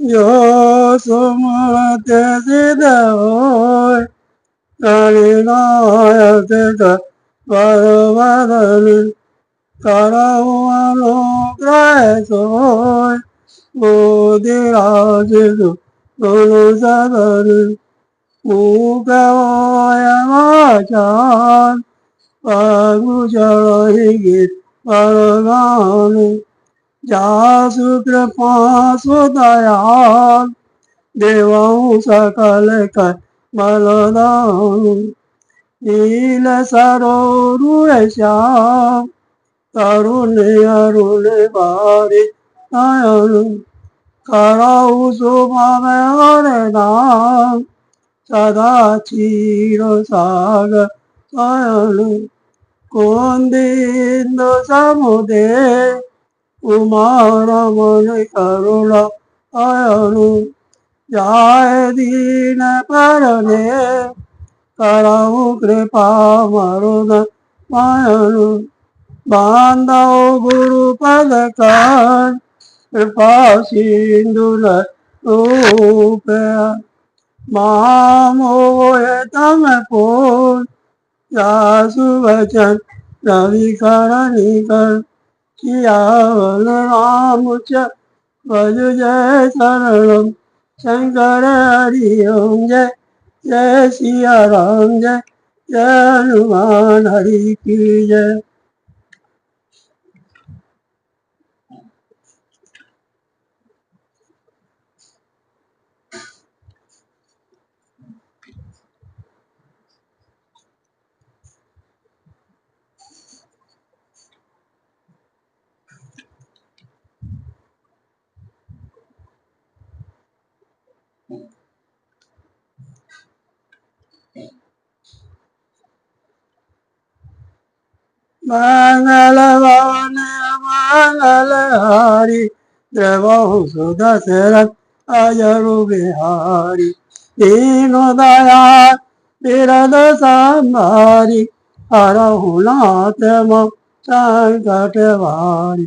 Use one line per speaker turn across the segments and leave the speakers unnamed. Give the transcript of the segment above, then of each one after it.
जो सुमते सिद्ध होय कलिनायक परवदन करहु अनुग्रह सोय बोधिराज गुरु सदन मूक होय वाचान पगुचरहि गीत परगान जासु कृपा सुदयाल देवं सकल कर बलदान नील सरोरु श्याम तरुण अरुण बारि नयन करौ सुभम हरनाम सदा क्षीर सागर शयन कुंदिंदु समुदे उमा रमण करुणा अयन जाय दीन परने करहु कृपा मरुन मायन बांधव गुरु पद कर कृपा सिंधु रूप मामोह तम पोल जासु वचन रवि करणी कर सियावल राम च भज जय शरणम शंकर हरि ओम जय जय सिया राम जय जय हनुमान हरि की जय। मंगल भवन मंगल हारी द्रवहु सुदशरथ अजरु बिहारी दीनो दयाल बिरद संभारी हरहु नाथ मम संकट भारी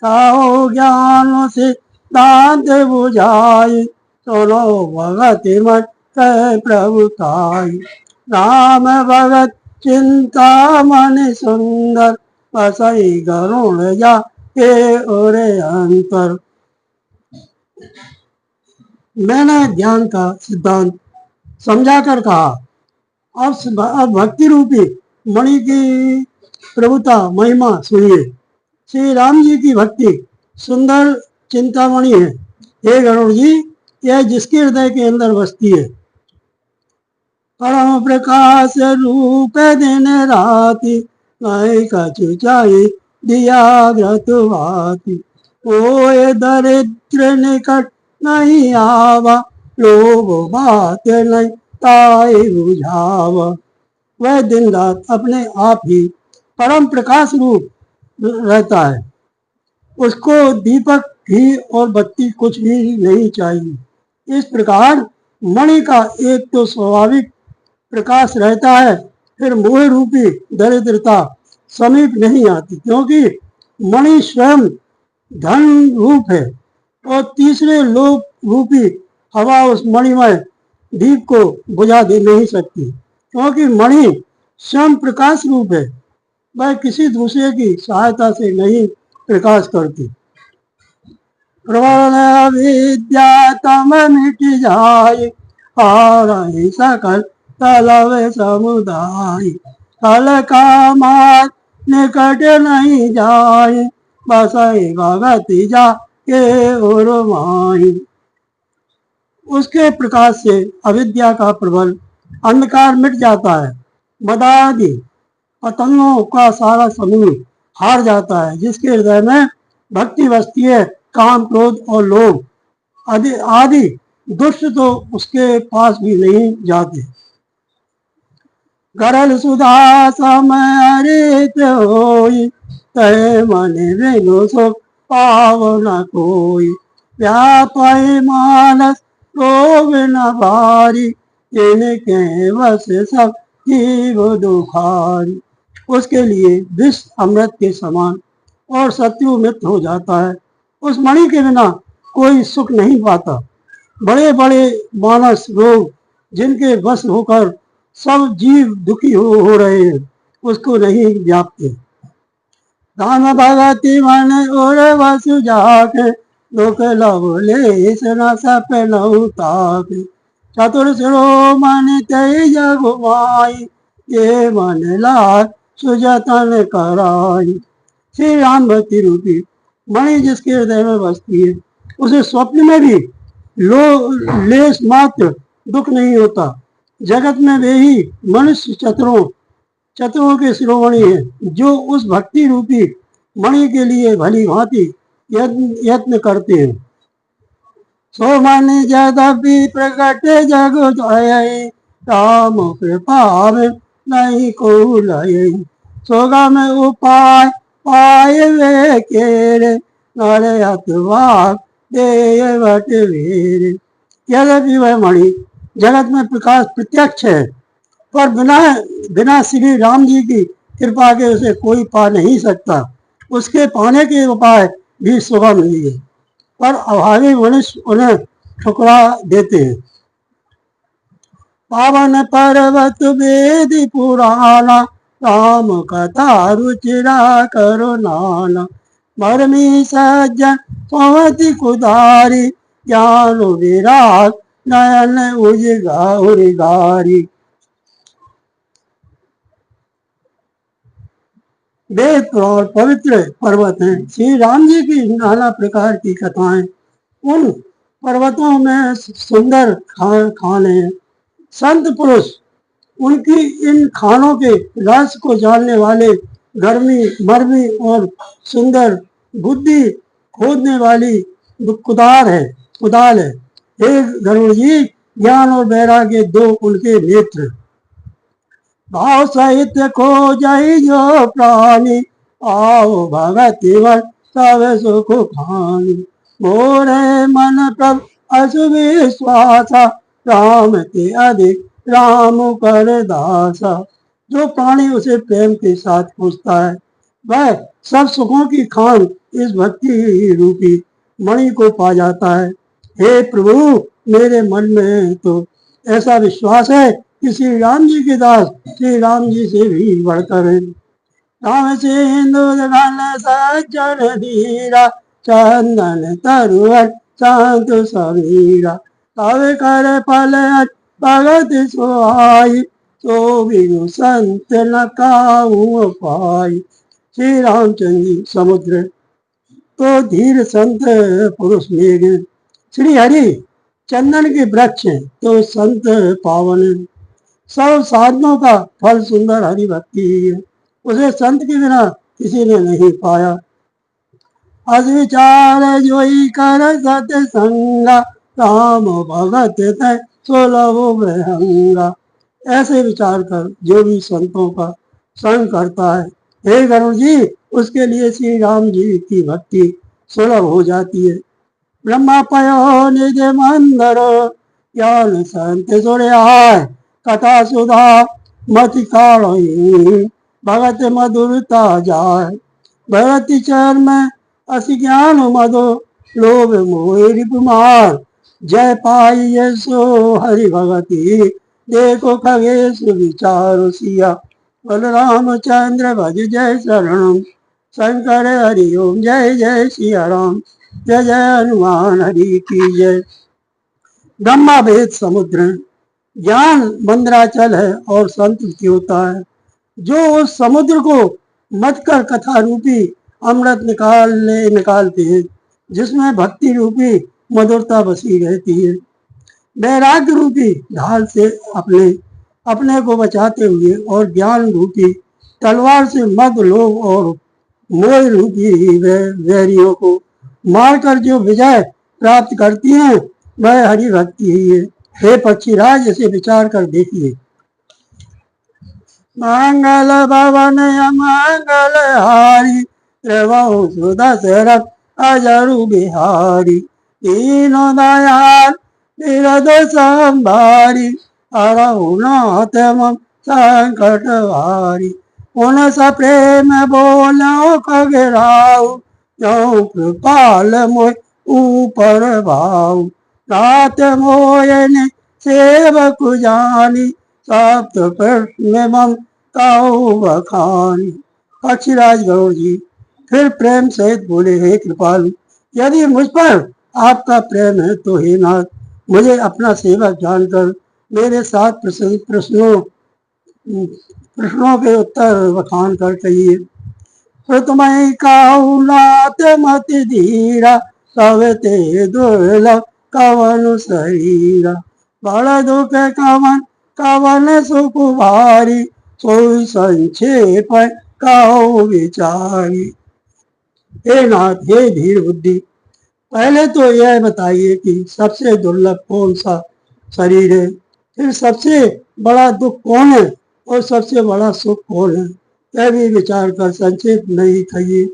ताऊ ज्ञान सिद्धांत बुझाई सुनो भगति मन कह प्रभु ताई राम भगत चिंता मन सुंदर बसई गरुण जा के ओरे अंतर। मैंने ध्यान का सिद्धांत समझाकर कहा। अब भक्ति रूपी मणि की प्रभुता महिमा सुनिए। श्री राम जी की भक्ति सुंदर चिंतामणि है। हे गरुड़ जी, यह जिसके हृदय के अंदर बसती है। परम प्रकाश रूप दिन राति नहीं कछु चाहि दिया व्रत भाति कोय दरिद्र निकट नहीं आवा लोभ बात नहीं ताई बुझावा। वह दिन रात अपने आप ही परम प्रकाश रूप रहता है। उसको दीपक घी और बत्ती कुछ भी नहीं चाहिए। इस प्रकार मणि का एक तो स्वाभाविक प्रकाश रहता है, फिर मोह रूपी दरिद्रता समीप नहीं आती, क्योंकि मणि स्वयं धन रूप है और तीसरे लोक रूपी हवा उस मणिमय दीप को बुझा दे नहीं सकती, क्योंकि मणि स्वयं प्रकाश रूप है। वह किसी दूसरे की सहायता से नहीं प्रकाश करती। प्रबल विद्या तम मिट जाए हारहि सकल तलव समुदाय कल का मार निकट नहीं जाए बसई भगति जा के उर्माई। उसके प्रकाश से अविद्या का प्रबल अंधकार मिट जाता है। मदादि पतंगों का सारा समूह हार जाता है। जिसके हृदय में भक्ति बसती है, काम क्रोध और लोभ आदि दुष्ट तो उसके पास भी नहीं जाते। गरल सुधा समरित होई तय मन बिनु सुख पावना कोई व्यापय मानस रोग न भारी जिनके वश सब जीव दुखारी। उसके लिए विष अमृत के समान और शत्रु मृत हो जाता है। उस मणि के बिना कोई सुख नहीं पाता। बड़े बड़े मानस रोग जिनके वश होकर सब जीव दुखी हो रहे हैं, उसको नहीं व्यापते। राम भगति मन और वसु जाके, लोक लवले सना सप ताक। चतुर सिरो मन तेज घुमाई, ये मन लाल सुजतन कराई। श्री राम भक्ति रूपी मणि जिसके हृदय में बसती है, उसे स्वप्न में भी लेस मात्र दुख नहीं होता। जगत में वे ही मनुष्य चतुरों के शिरोमणि है, जो उस भक्ति रूपी मणि के लिए भली भांति यत्न करते हैं। सो मन यद्यपि प्रकट जग जाय, राम कृपा में नहीं को लय। सोगा में उपाय पाए वे केरे, नारे अथवा दे वट वीर। यद्यपि वह मणि जगत में प्रकाश प्रत्यक्ष है, पर बिना बिना श्री राम जी की कृपा के उसे कोई पा नहीं सकता। उसके पाने के उपाय भी सुगम नहीं है, पर अभावी मनुष्य उन्हें ठुकरा देते हैं। पावन पर्वत वेद पुराना, राम कथा रुचिरा करो नाना। मरमी सज्जन पवति कुदारी, ज्ञान विराग नयन उजगारी। वेद और पवित्र पर्वत हैं। श्री राम जी की नाना प्रकार की कथाएं, उन पर्वतों में सुंदर खाने हैं। संत पुरुष उनकी इन खानों के रस को जानने वाले गर्मी मरमी और सुंदर बुद्धि खोदने वाली कुदाल है। हे गरुड़ जी, ज्ञान और वैराग्य दो उनके नेत्र। भाव सहित खो जाई जो प्राणी, आओ भगति वर सब सुख खानी। मोरे मन प्रभ असु विश्वासा, राम के अधिक राम कर दासा। जो प्राणी उसे प्रेम के साथ पूछता है, वह सब सुखों की खान इस भक्ति रूपी मणि को पा जाता है। हे प्रभु, मेरे मन में तो ऐसा विश्वास है कि श्री राम जी के दास श्री राम जी से भी बढ़कर है। राम सिंधु घन सज्जन धीरा, चंदन तरुअर शांत समीरा। तब कर फल भगत सोहाई, तो बिनु संत न काहू पाई। श्री रामचंद्र जी समुद्र तो धीर संत पुरुष मेघ। श्री हरि चंदन के वृक्ष हैं, तो संत पावन है। सब साधनों का फल सुंदर हरि भक्ति ही है, उसे संत के बिना किसी ने नहीं पाया। अस विचार जोई कर सत्य संगा, राम भगत तय सोलभ भयंगा। ऐसे विचार कर जो भी संतों का संग करता है, हे गरुड़ जी, उसके लिए श्री राम जी की भक्ति सुलभ हो जाती है। ब्रह्मा पयो निज मंदर, ज्ञान संत सुरे आय। कथा सुधा मति काढ़ी, भगत मधुरता जाय। भगति चरण में अस ज्ञान मधु, लोभ मोह रिपुमार। जय पाई सो हरि भगति, देखो खगेश विचार सिया। बलरामचंद्र भज जय शरणम, शंकर हरि ओम जय जय सिया राम। जय जय हनुमान हरि की जय। ब्रह्मा वेद समुद्र, ज्ञान मंदराचल है और संत होता है। जो उस समुद्र को मत कर कथा रूपी अमृत निकालते हैं, जिसमें भक्ति रूपी मधुरता बसी रहती है। वैराग्य रूपी ढाल से अपने को बचाते हुए और ज्ञान रूपी तलवार से मद लोभ और मोह रूपी वैरियों को मारकर जो विजय प्राप्त करती हैं, वह हरि भक्ति ही है। हे पक्षीराज, इसे विचार कर देखिए। मंगल भवन मंगल हारी, त्रिभुवन सुदशरथ अजरु बिहारी। तीनों दयाल बिरद संभारी, हरहु नाथ मम संकट हारी। उन स प्रेम बोलो खगराऊ, जो कृपाल मोय ऊपर भाऊ। रात मोयन सेवक जानी, सप्त प्रश्न मम काऊ बखानी। पक्षीराज गरुड़ जी फिर प्रेम सहित बोले, हे कृपालु, यदि मुझ पर आपका प्रेम है तो हे नाथ, मुझे अपना सेवक जानकर मेरे साथ प्रश्नों प्रश्नों के उत्तर बखान कर कहिए। तुम्हें काऊ नाथ मति धीरा, तब ते दुर्लभ कवन शरीरा। बड़ दुख कवन कवन सुख भारी, सोई संक्षेप काऊ विचारी। हे नाथ, हे धीर बुद्धि, पहले तो यह बताइए कि सबसे दुर्लभ कौन सा शरीर है, फिर सबसे बड़ा दुख कौन है और सबसे बड़ा सुख कौन है, यह भी विचार कर संक्षेप नहीं कहिए।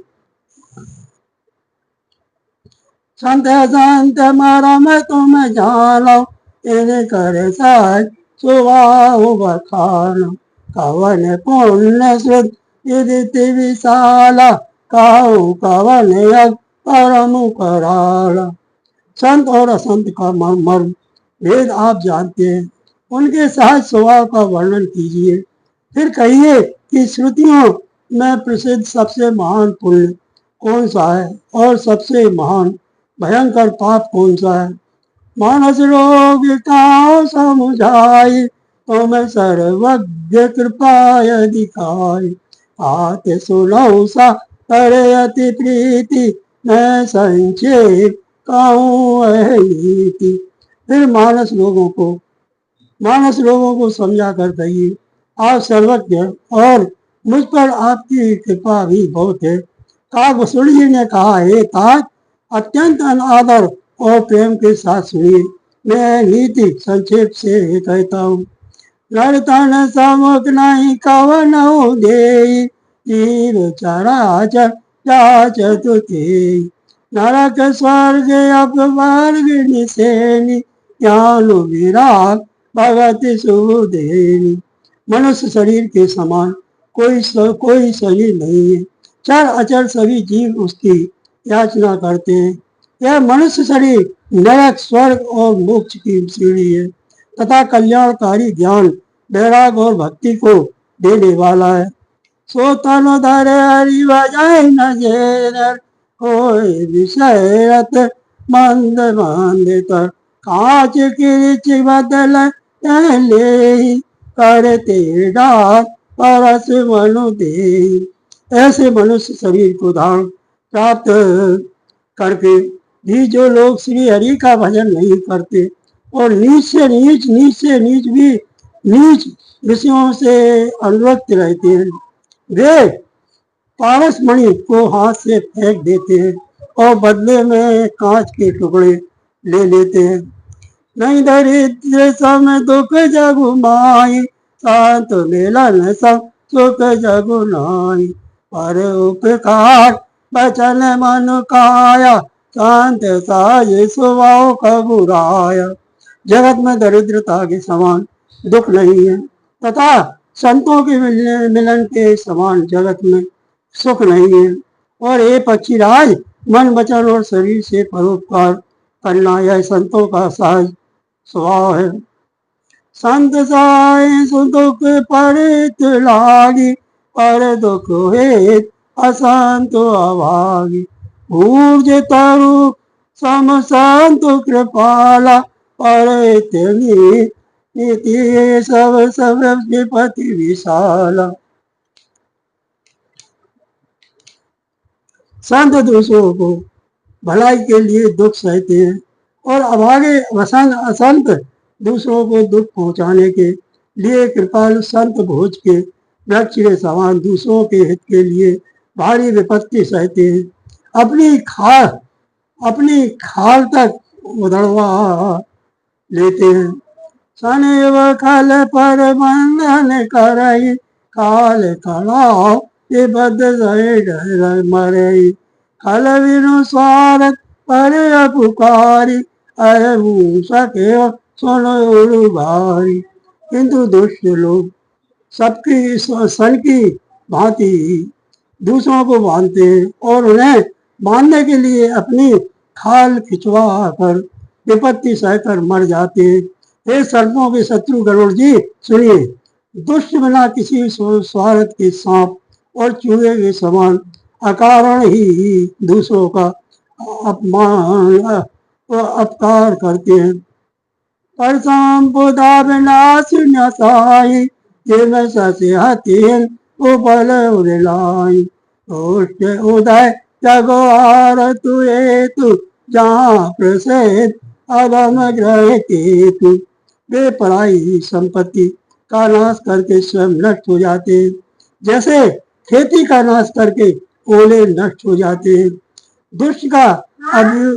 संत संत मरम तुम जानो, इन कर साज सुभाव बखानो। कवन पुण्य सुध विदित विशाला, काऊ कवन यज्ञ परम कराला। संत और असंत का मर्म भेद आप जानते हैं, उनके सहज स्वभाव का वर्णन कीजिए। फिर कहिए कि श्रुतियों में प्रसिद्ध सबसे महान पुण्य कौन सा है और सबसे महान भयंकर पाप कौन सा है। मानस रोग का समुझाई, तुम सर्वज्ञ कृपा दिखाई। आत सुनौ सा करे अति प्रीति, मैं संक्षेप कहूँ नीति। फिर मानस लोगों को समझा कर कहिए, आप सर्वज्ञ और मुझ पर आपकी कृपा भी बहुत है। काकभूषण जी ने कहा, हे तात, अत्यंत अनादर और प्रेम के साथ सुनिए, मैं नीति संक्षेप से कहता हूँ। नर तन समुख नहीं कवन दे, जीव चराचर जाचत ते। नरक स्वर्ग अपवर्ग निसेनी, ज्ञान विराग भगत सुदेनी। मनुष्य शरीर के समान कोई शरीर नहीं है, चर अचर सभी जीव उसकी याचना करते हैं। यह मनुष्य शरीर नरक स्वर्ग और मोक्ष की सीढ़ी है तथा कल्याणकारी ज्ञान वैराग और भक्ति को देने वाला है। सो तन धर हरि बजाय न जेर, होय विषय रत मंद मंदितर। कांच किरिच बदल ले, करते डाक परस मनु दे। ऐसे मनुष्य शरीर को धारण प्राप्त करके भी जो लोग श्री हरि का भजन नहीं करते और नीच से नीच भी नीच विषयों से अनुरक्त रहते हैं, वे पारस मणि को हाथ से फेंक देते हैं और बदले में कांच के टुकड़े ले लेते हैं। नहीं दरिद्र सम दुख जगु माई, शांत मिलन सब सुख जगु नाई। पर उपकार बचन मन काया, शांत साज स्वभाव कबुराया। जगत में दरिद्रता के समान दुख नहीं है तथा संतों के मिलन के समान जगत में सुख नहीं है। और ये पक्षीराज, मन वचन और शरीर से परोपकार करना यह संतों का सहज स्वभाव है। संत साय सुदुख परित लागी, पर दुख हे असंत अभागी। ऊर्ज तरु सम संत कृपाला, पर नीति सब विपति विशाला। संत दूसरों को भलाई के लिए दुख सहते हैं और अभागे असंत दूसरों को दुख पहुंचाने के लिए कृपालु संत भोज के वृक्ष के समान दूसरों के हित के लिए भारी विपत्ति सहते हैं। अपनी खाल तक उधड़वा लेते हैं। सनेव खल पर बंधन करई, काल कड़ाव ये बद मरई। खल विनु स्वार्थ पर पुकारी, अरे सके सुन भारी। किंतु दुष्ट लोग सबकी सन की भांति दूसरों को बांधते हैं और उन्हें बांधने के लिए अपनी खाल खिंचवा कर विपत्ति सहकर मर जाते हैं। हे सर्पों के शत्रु गरुड़ जी सुनिए, दुष्ट बिना किसी स्वार्थ के सांप और चूहे के समान अकारण ही दूसरों का अपमान अपकार करते हैं। पर संपुदा विनाश न साई, जिम ससे हतिन उपल उड़लाई। उष्ट उदय जगवार तुए तु जहाँ प्रसिद्ध अदम ग्रह केतु। वे पराई संपत्ति का नाश करके स्वयं नष्ट हो जाते हैं, जैसे खेती का नाश करके ओले नष्ट हो जाते हैं। दुष्ट का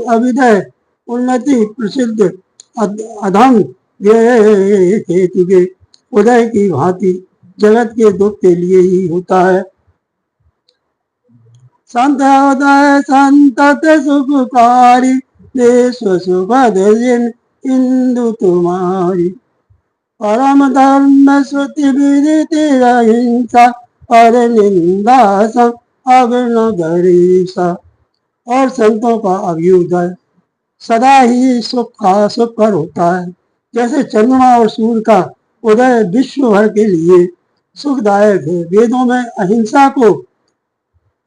अभिदय उन्नति प्रसिद्ध अधम हेतु के उदय की भांति जगत के दुख के लिए ही होता है। संत उदय संतत सुखकारी, विश्व सुखद इंदु तुम्हारी। परम धर्म श्रुति विदित अहिंसा, पर निंदा सम अग्न गरीसा। और संतों का अभ्युदय सदा ही सुखकर होता है, जैसे चंद्रमा और सूर्य का उदय विश्व भर के लिए सुखदायक है। वेदों में अहिंसा को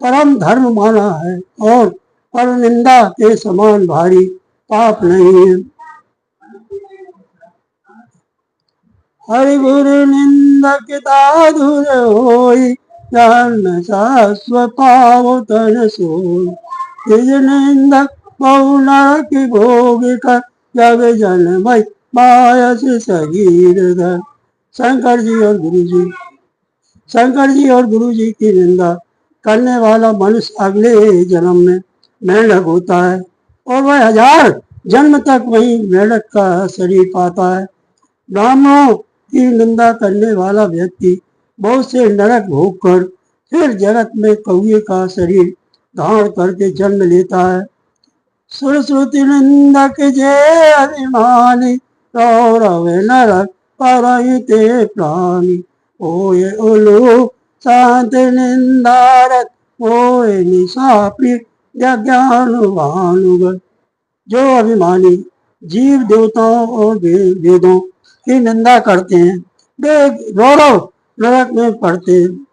परम धर्म माना है और पर निंदा के समान भारी पाप नहीं है। हरि गुरु निंदक दाधुर होई, जन शाश्व पाव तन सोई। निज निंदक बहु नरक भोग कर, जब जन भई मायस सगीर धर। शंकर जी और गुरु जी की निंदा करने वाला मनुष्य अगले जन्म में मेंढक होता है और वह 1000 जन्म तक वही मेंढक का शरीर पाता है। ब्राह्मणों की निंदा करने वाला व्यक्ति बहुत से नरक भोग कर फिर जगत में कौए का शरीर धारण करके जन्म लेता है। सुरश्रुति निंदक जे अभिमानी, गौरव नरक परहिते प्राणी। ओये उलू शांत निंदारत, ओये निशाप्री ज्ञानुभानुगत। जो अभिमानी जीव देवताओं और वेदों की निंदा करते हैं, वे गौरव नरक में पड़ते हैं।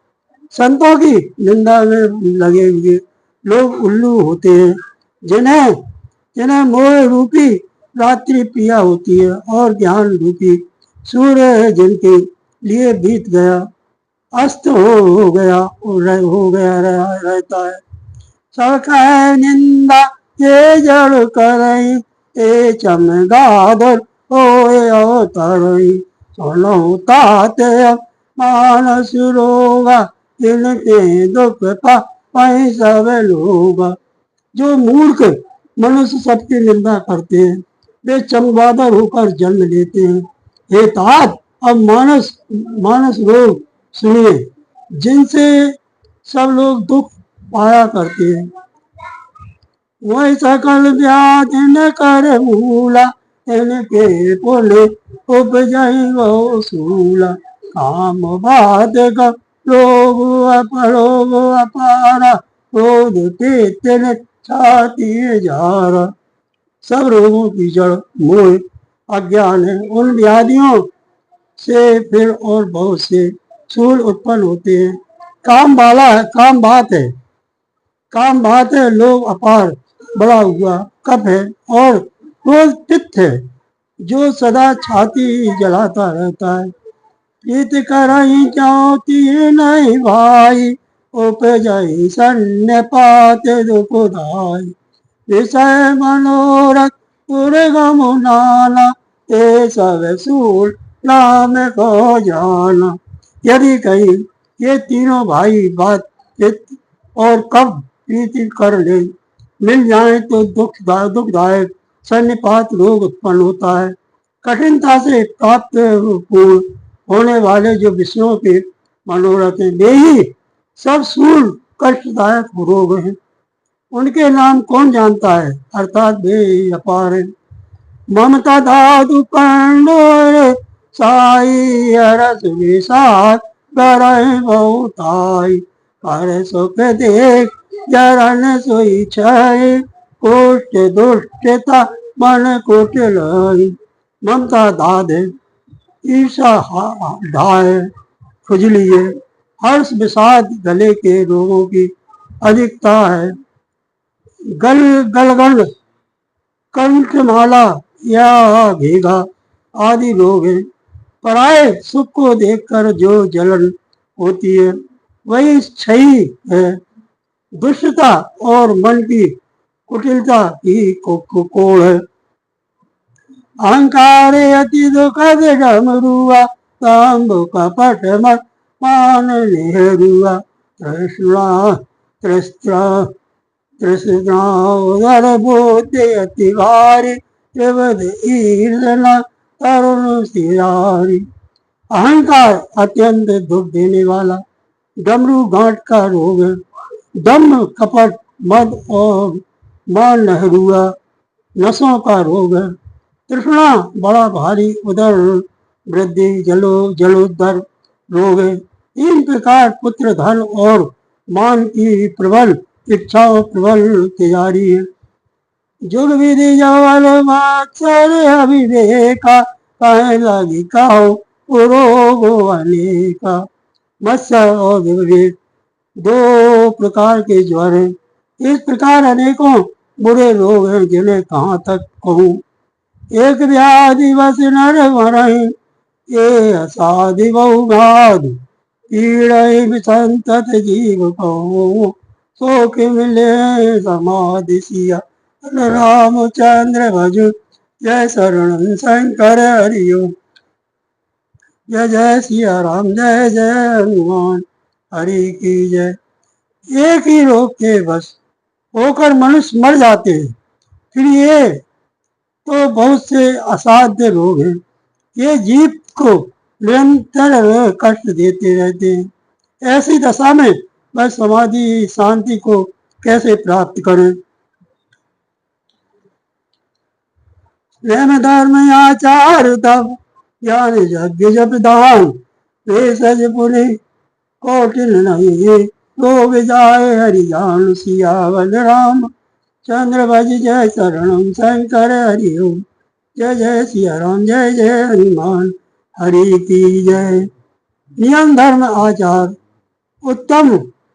संतों की निंदा में लगे हुए लोग उल्लू होते हैं, जिन्हें मोह रूपी रात्रि पिया होती है और ज्ञान रूपी सूर्य जिनके लिए बीत गया, अस्त हो गया रहता है। सख निंदा ये जड़ करई, ए चमगादर होए अवतरई। सुनो ताते मानस रोगा, जिनके दुख पाए सब लोग। जो मूर्ख मनुष्य सबकी निंदा करते हैं, वे चमगादड़ होकर जन्म लेते हैं। हे तात, अब मानस रोग सुनिए, जिनसे सब लोग दुख पाया करते हैं। वही सकल व्याधि न कर मूला, इनके पुण्य उपजई वो सूला। काम बाधक लोग अपरोग अपारा, क्रोध तेतन छाती जारा। सब रोगों की जड़ मोह अज्ञान है। उन व्याधियों से फिर और बहुत से सूल उत्पन्न होते हैं। काम बात है, लोग अपार बड़ा हुआ कफ है और क्रोध पित्त है, जो सदा छाती जलाता रहता है। प्रीत करई ज्योति नहीं भाई, उपजई सन्य पात दुखदाई। विषय मनोरथ दुर्गम नाना, ते सब सूल नाम को जाना। यदि कहीं ये तीनों भाई बात पित्त और कफ प्रीति कर ले मिल जाए तो दुखदायक सन्निपात रोग उत्पन्न होता है। कठिनता से प्राप्त पूर्ण होने वाले जो विष्णु के मनोरथ हैं, वे ही सब सूल कष्टदायक रोग हैं। उनके नाम कौन जानता है, अर्थात वे अपार है। ममता धातु कंडोर साई, रस विषाद करय बहुताई। कर सुख देख जरन सोई छय, कुष्ठ दुष्टता मन कुटिल ममता दाद है, ईर्षा ढाय खुजली है, हर्ष विषाद गले के रोगों की अधिकता है, गलगल कंठमाला या भेगा आदि रोग है। पराये सुख को देखकर जो जलन होती है वही क्षयी है। दुष्टता और मन की कुटिलता ही कोड़ है। अहंकार अति दुखद डमरुआ तांब कपट मान नेहरूआ तृष्णा तृष्णा तृष्णा उदर बोधे अति भारी त्रिवद ईर्षणा तरुण सियारी। अहंकार अत्यंत दुख देने वाला डमरू गांठ का रोग है। दम्भ कपट मद और मान नहरूआ नसों का रोग है। तृष्णा बड़ा भारी उदर वृद्धि जलोदर रोग है। तीन प्रकार पुत्र धन और मान की प्रबल इच्छाओं प्रबल तैयारी है। जुग विधि जवल मात्सर अविवेका कहे लगी कहो रोगो अनेका। मत्सर और विवेक दो प्रकार के ज्वर हैं। इस प्रकार अनेकों बुरे रोग हैं जिन्हें कहाँ तक कहूँ। एक व्याधि बस नर मरहि ये असाधि बहुघात पीड़ संतत जीव कहो सो कि मिले समाधि सिया रामचंद्र भजु जय शरण शंकर हरिओम। जय जय सिया राम जय जय हनुमान हरि की जय। एक ही रोग के बस होकर मनुष्य मर जाते हैं। फिर ये तो बहुत से असाध्य रोग हैं। ये जीव को निरंतर कष्ट देते रहते हैं। ऐसी दशा में वह समाधि शांति को कैसे प्राप्त करें। प्रेम धर्म आचार तब ज्ञान यज्ञ जप दान वे सज पुनि कोटिल नहीं रोग जाए हरि जान सियावन राम चंद्र भज जय शरणम शंकर हरि ओम। जय जय सिया राम जय जय हनुमान हरि की जय। नियम धर्म आचार उत्तम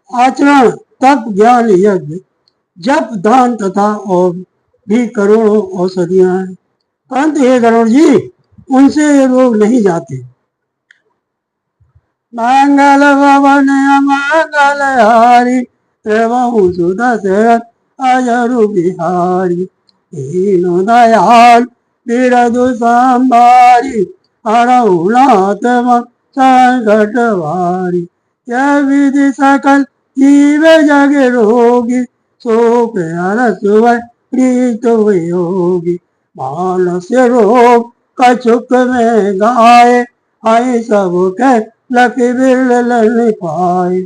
आचरण तप ज्ञान यज्ञ जप दान तथा और भी करोड़ों औषधियां हैं। परंतु हे गरुड़ जी उनसे रोग नहीं जाते। मंगल भवन मंगल हारी त्रिभुवन सुदशरथ अजरु बिहारी दीनो दयाल बिरदु संभारी हरहु नाथ संकट भारी। यह विधि सकल जीव जग रोगी सो प्यार सुबह प्रीत योगी। मानस रोग कछुक में गाए आई सब के लख बिरल पाए।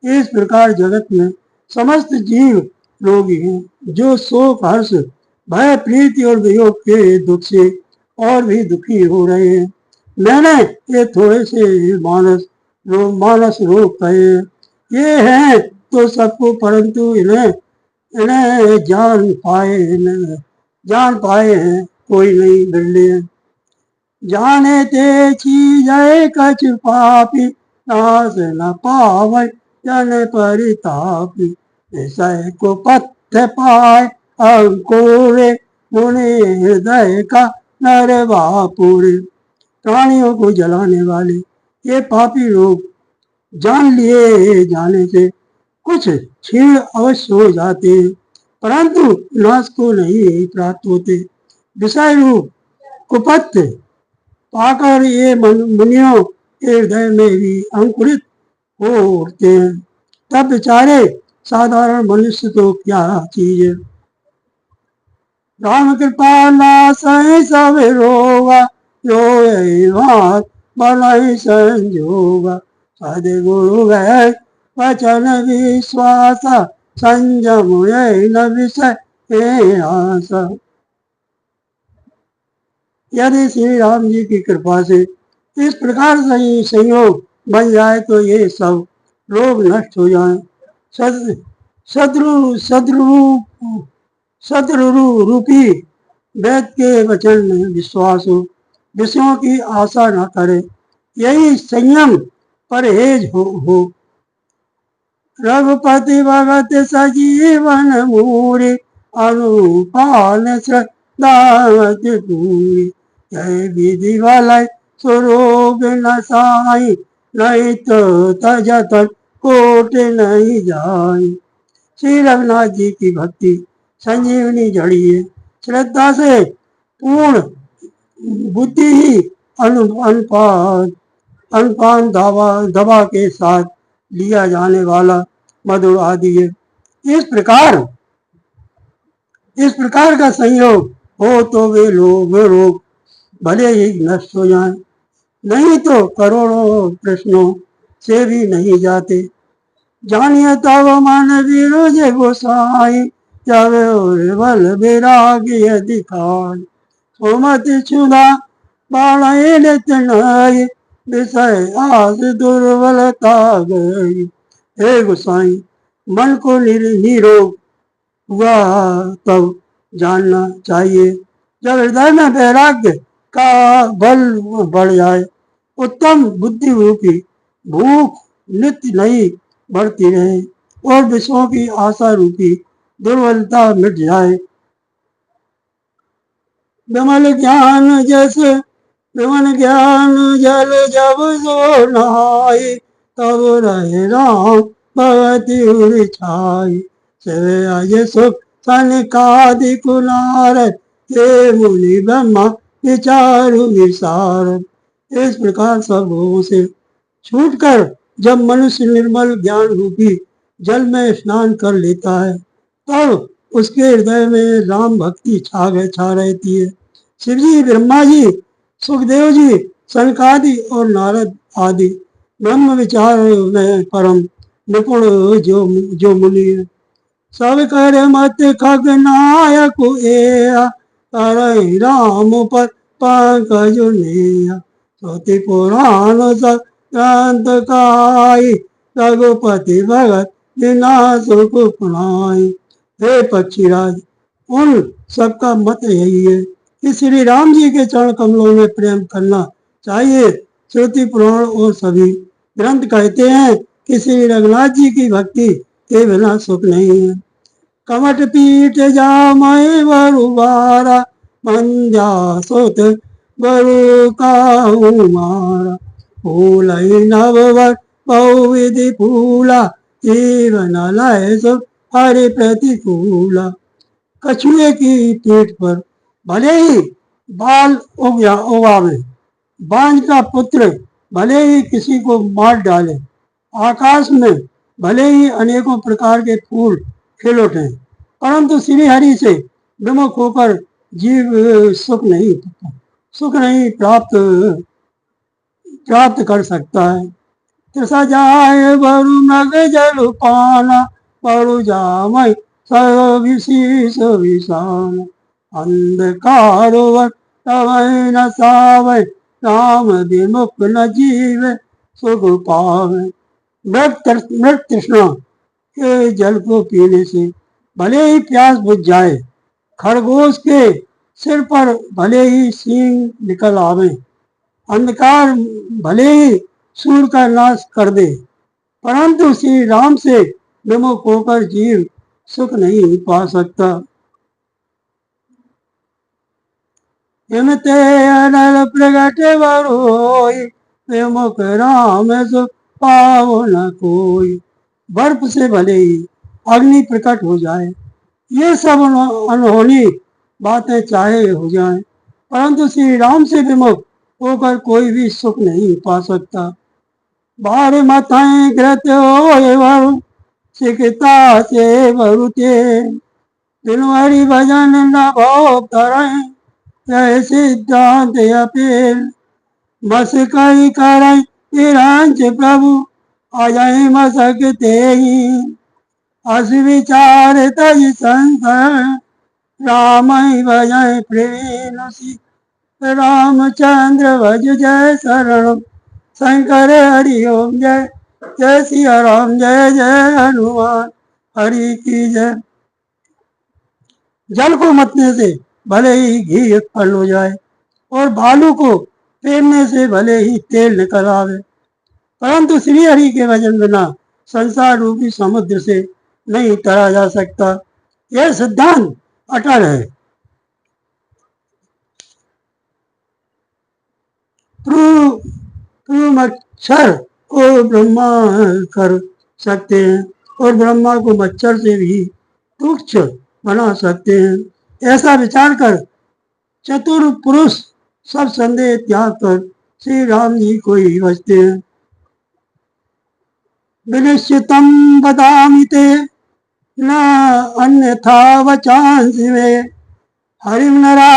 इस प्रकार जगत में समस्त जीव रोगी हैं जो शोक हर्ष भय प्रीति और वियोग के दुख से और भी दुखी हो रहे हैं। मैंने ये थोड़े से मानस रोग कहे ये हैं तो सबको, परंतु इन्हें इन्हें जान पाए हैं कोई नहीं बिरले। जाने ते चीज कछ पापी नाश न पावे जन परितापी। विषय को पथ्य पाए अंकुरे मुनि हृदय का नर बापुरे। प्राणियों को जलाने वाले ये पापी लोग जान लिए जाने से कुछ क्षीण अवश्य हो जाते हैं, परंतु नाश को नहीं प्राप्त होते। विषय रूप कुपथ पाकर ये मुनियों के हृदय में भी अंकुरित हो उठते हैं। तब बेचारे साधारण मनुष्य तो क्या चीज है। राम कृपा नाश सब रोगा जो बल संजोगा। सदगुरु गए वचन विश्वास संयम न विषय आशा। यदि श्री राम जी की कृपा से इस प्रकार से संयोग बन जाए तो ये सब रोग नष्ट हो जाए। शत्रु रूपी वेद के वचन में विश्वास हो, विषयों की आशा न करे, यही संयम परहेज हो। रघुपति भगत सजीवन मूरे, अनुपान श्रद्धावत पूरी। जय विधि वलय स्वरूप न साई, नहीं तो तजत कोट नहीं जाई। श्री रघुनाथ जी की भक्ति संजीवनी जड़ी है। श्रद्धा से पूर्ण बुद्धि ही अनुपान अनपान दवा के साथ लिया जाने वाला मधुर आदि है। इस प्रकार का संयोग हो तो वे रोग भले ही नष्ट हो जाएं, नहीं तो करोड़ों प्रश्नों से भी नहीं जाते। जानिए तब मन विरोज गोसाई, जब बल वैराग्य दिखाई। सोमत क्षुधा बाण तनाई, विषय आस दुर्बलता गई। हे गोसाई, मन को निरोग हुआ तब जानना चाहिए जब हृदय में वैराग्य का बल बढ़ जाए, उत्तम बुद्धि रूपी भूख नित्य नहीं बढ़ती रहे और विषयों की आशा रूपी दुर्बलता मिट जाए। विमल ज्ञान जैसे विमल ज्ञान जल जब सो नहाई, तब रहे राम भगति छाई। सेवे अज सुख सनकादि कुलार, ये मुनि ब्रह्मा विचारु विसार। इस प्रकार सब भोगों से छूटकर जब मनुष्य निर्मल ज्ञान रूपी जल में स्नान कर लेता है, तब उसके हृदय में राम भक्ति छा रहती है। शिव जी, ब्रह्मा जी, सुखदेव जी, सनकादि और नारद आदि ब्रह्म विचार में परम निपुण जो मुनि है, सब कर मत खग नायक एया, तरई राम पर पंकज नेया। श्रुति पुराण सब ग्रंथ काई, रघुपति भगत बिना सुख पुनाई। हे पक्षीराज, उन सबका मत यही है कि श्री राम जी के चरण कमलों में प्रेम करना चाहिए। श्रुति पुराण और सभी ग्रंथ कहते हैं कि श्री रघुनाथ जी की भक्ति के बिना सुख नहीं है। कमट पीठ जामय बरुबारा, मंजा सुत बरु काहू मारा। फूल नववर बहुविधि फूला, जीवन लय सुख हरि प्रतिकूला। कछुए की पीठ पर भले ही बाल उगावे, बांझ का पुत्र भले ही किसी को मार डाले, आकाश में भले ही अनेकों प्रकार के फूल खिल उठे, परंतु श्री हरि से विमुख होकर जीव सुख नहीं प्राप्त कर सकता है। त्रिसा जाए बरु मग जल पाना, बरु जामय सर्व विशेष विषान। अंधकार तवै न सावै, राम विमुख न जीव सुख पावे। मृत तृष्णा के जल को पीने से भले ही प्यास बुझ जाए, खरगोश के सिर पर भले ही सींग निकल आवे, अंधकार भले ही सूर्य का नाश कर दे, परंतु श्री राम से विमुख होकर जीव सुख नहीं पा सकता। हिमते अनल प्रगट बरोई, विमुख राम सुख पाओ न कोई। बर्फ से भले ही अग्नि प्रकट हो जाए, ये सब अनहोनी बातें चाहे हो जाए, परंतु श्री राम से विमुख होकर कोई भी सुख नहीं पा सकता। बार मथाएं ग्रत होए वरु, सिकता से वरुते। बिनु हरि भजन न भोग तरय, जय सिद्धांत अपील। बस कई करय तिरंच प्रभु, अजय मसक तेहि। अस विचार तज संसार, राम भजय प्रेम। रामचंद्र भज जय शरण, शंकर हरि ओम जय। जय सिया राम, जय जय हनुमान, हरि की जय। जल को मतने से भले ही घी उत्पन्न हो जाए और बालू को फेरने से भले ही तेल निकल आवे, परंतु श्री हरि के भजन बिना संसार रूपी समुद्र से नहीं तरा जा सकता। यह सिद्धांत अटल है। मच्छर को ब्रह्मा कर सकते हैं और ब्रह्मा को मच्छर से भी तुच्छ बना सकते हैं। ऐसा विचार कर चतुर पुरुष सब संदेह त्याग कर श्री राम जी को ही भजते हैं। विनिश्चितम बदामि ते न अन्यथा वचांसि मे हरिं नरा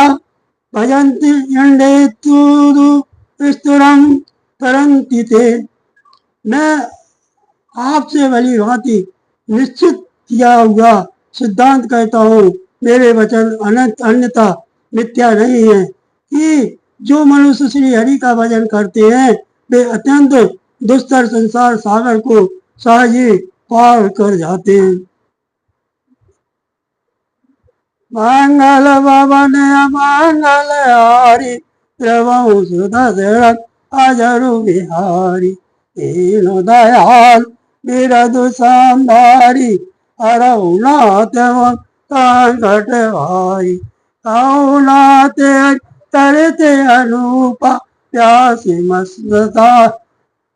भजन्ति यण्डेतु स्तुरं तरन्ति ते। मैं आपसे भली भांति निश्चित किया हुआ सिद्धांत कहता हूँ, मेरे वचन अन्यथा मिथ्या नहीं है कि जो मनुष्य श्री हरि का भजन करते हैं वे अत्यंत दुस्तर संसार सागर को सहज ही पार कर जाते हैं। मंगल भवन मंगल हारी द्रवहु सुदशरथ अजरु बिहारी दीन दयाल बिरधु संभारी हरहु नाथ संकट भारी कहु नाथ तरते अनुपा प्यासी मस्ता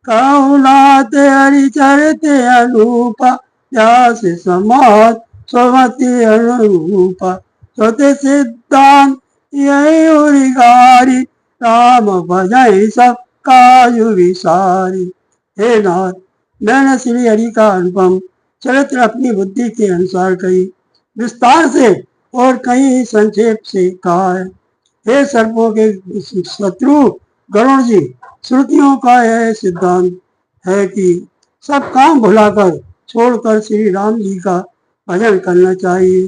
कहु नाथ हरि चरते अनुपा प्यासी समाज स्वमति अनुरूपा स्वते सिद्धांत यही उरिगारी राम भजय सब कायु विसारी। हे नाथ, मैंने श्री हरि का अनुपम चरित्र अपनी बुद्धि के अनुसार कही विस्तार से और कहीं संक्षेप से कहा है। हे सर्पों के शत्रु गरुण जी, श्रुतियों का यह सिद्धांत है कि सब काम भुलाकर छोड़कर श्री राम जी का भजन करना चाहिए।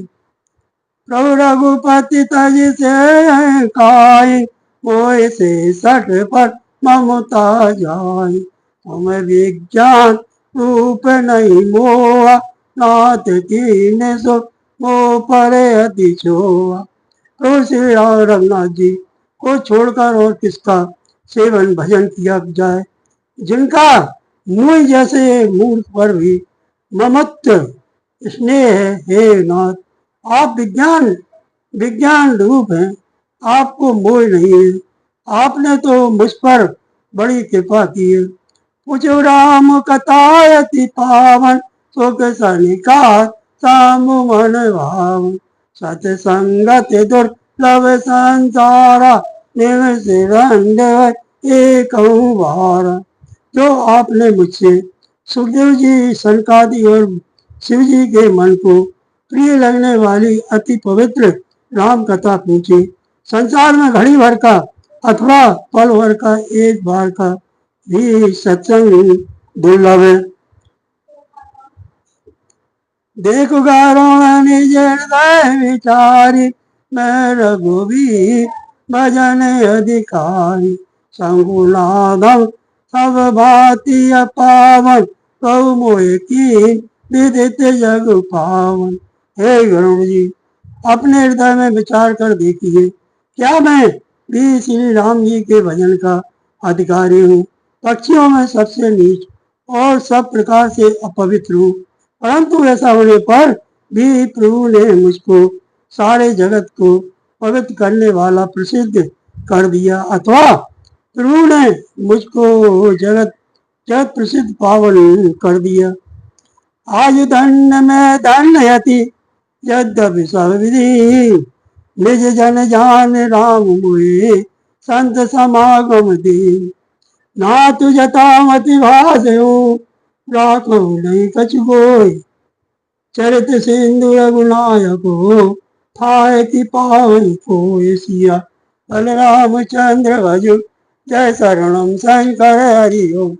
प्रभु रघुपति तज से काई मोह से सठ पर ममता जाई तुम विज्ञान रूप नहीं मोहा नाथ कीने सो मोह परे अति छोहा। प्रभु श्री राम रघुनाथ जी को छोड़कर और किसका सेवन भजन किया जाए, जिनका मुँह जैसे मूर्ख पर भी ममत्व स्नेह है। हे नाथ, आप विज्ञान रूप हैं, आपको मोह नहीं है। आपने तो मुझ पर बड़ी कृपा की है। पूछो राम कथायति पावन सुख सनिका सामु मन भाव सतसंगत दुर्लभ संसारा निवस एक बारा। जो आपने मुझसे सुखदेव जी सनकादि और शिव जी के मन को प्रिय लगने वाली अति पवित्र राम कथा पूछी। संसार में घड़ी भर का अथवा पल भर का एक बार का भी सत्संग दुर्लभ है। देखो गारों निज हृदय विचारी मैं रघुवीर भजन अधिकारी संगुनादम सब भांति पावन प्रभु मोह की विदित जग पावन। हे गरुड़ जी, अपने हृदय में विचार कर देखिए, क्या मैं भी श्री राम जी के भजन का अधिकारी हूँ? पक्षियों में सबसे नीच और सब प्रकार से अपवित्र हूँ, परंतु ऐसा होने पर भी प्रभु ने मुझको सारे जगत को पवित्र करने वाला प्रसिद्ध कर दिया, अथवा प्रभु ने मुझको जगत प्रसिद्ध पावन कर दिया। आज धन्य में धन्यति यद्यपि सब विधि निज जन जान राम मोहे संत समागम दीन ना तु जतामति भाषयो राखो नहीं कछु कोय चरित सिंधु रघुनायको थाय की पावन को सिया बलराम चंद्र भजु जय शरणम शंकर हरि ओम।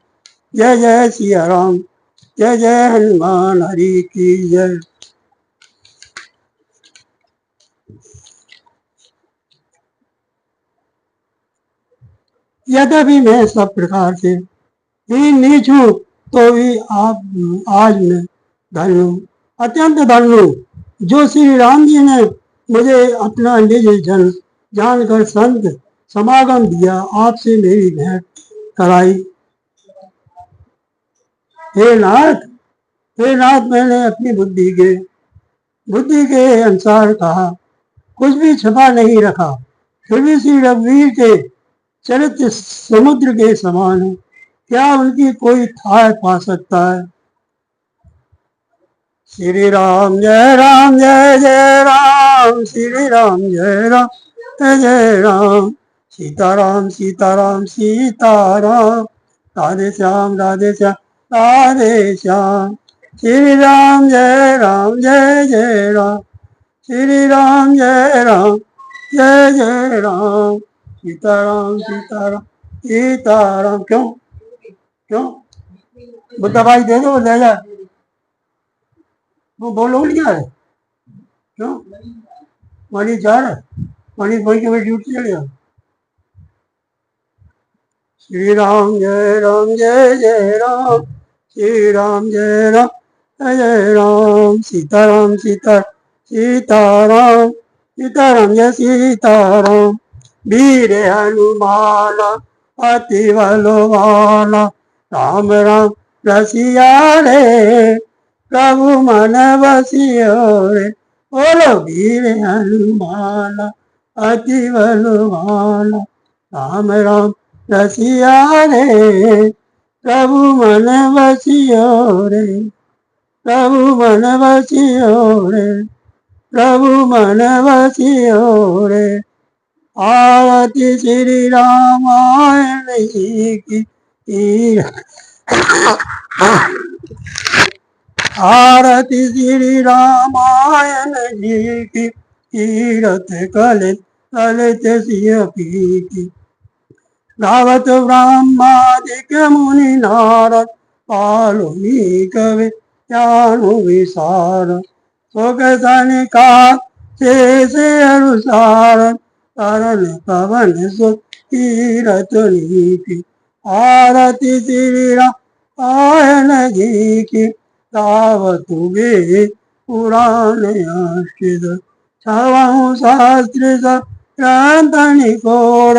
जय जय सिया राम, जय जय हनुमान हरि की जय। यद्यपि मैं सब प्रकार से ही नीच हूँ तो भी आप आज मैं धन्य हूँ, अत्यंत धन्य हूँ। जो श्री राम जी ने मुझे अपना निज जन जानकर संत समागम दिया, आपसे मेरी भेंट कराई। हे नाथ, हे नाथ, मैंने अपनी बुद्धि के अनुसार कहा, कुछ भी छपा नहीं रखा। फिर भी श्री रघुवीर के चरित्र समुद्र के समान है, क्या उनकी कोई थाह पा सकता है। श्री राम जय जय राम, श्री राम जय जय राम, सीताराम सीताराम सीताराम, राधे श्याम राधे श्याम राधे श्याम। श्री राम जय राम, श्री राम जय राम, सीताराम सीताराम सीताराम। क्यों क्यों बुद्धा भाई दे दो, ले जा, वो बोलो लिया है क्यों? मनी जा रहा है, मनी वही के ड्यूटी चले जाओ। श्री राम जय राम, श्री राम जय राम, सीताराम सीताराम सीताराम जय सीताराम। वीर हनुमान अति बलवान, राम राम रसिया रे, प्रभु मन बसियो रे। बोलो वीर हनुमान अति बलवान, राम राम रसिया रे, प्रभु मन बसियो रे, प्रभु मन बसियो रे, प्रभु मन बसियो रे। आरती श्री रामायण की, आरती श्री रामायण जी की, तीरथ कलित कलित सिय पीति। गावत ब्रह्मादिक मुनि नारद, पालुनी कवि ज्ञानु विशारद। शोक सनिका शेष अनुसार, करण पवन सुत तीरथ नीति। आरती श्री रामायण जी की, गावत वे पुराण आश्रित। छवहु शास्त्र ग्रंथ निकोर,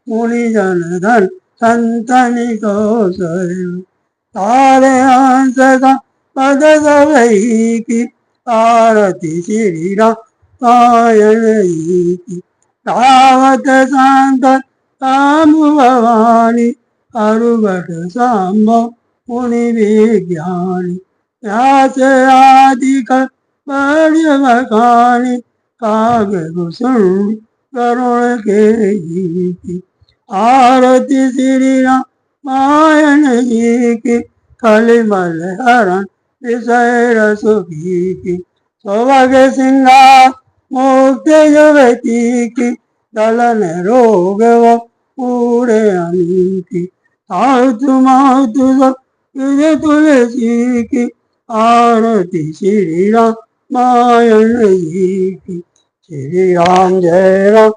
मुनि जन धन संतनि कौशल। तारे हंस का पद सबई की, आरती श्री रामायण की। रावत शांत काम भवानी, अरुगट सांब मुनि विज्ञानी। व्यास आदि बड़े बखानी, काव्य भूषण करुण के गीति। आरती श्री रामायण जी की, कलिमल हरण विषय रस की। सौभाग सिंगार मुक्त युवती की, दलन रोग व पूरे अमीति। आतु मातु तुलसी की, आरती श्री रामायण जी की। श्री राम जय राम,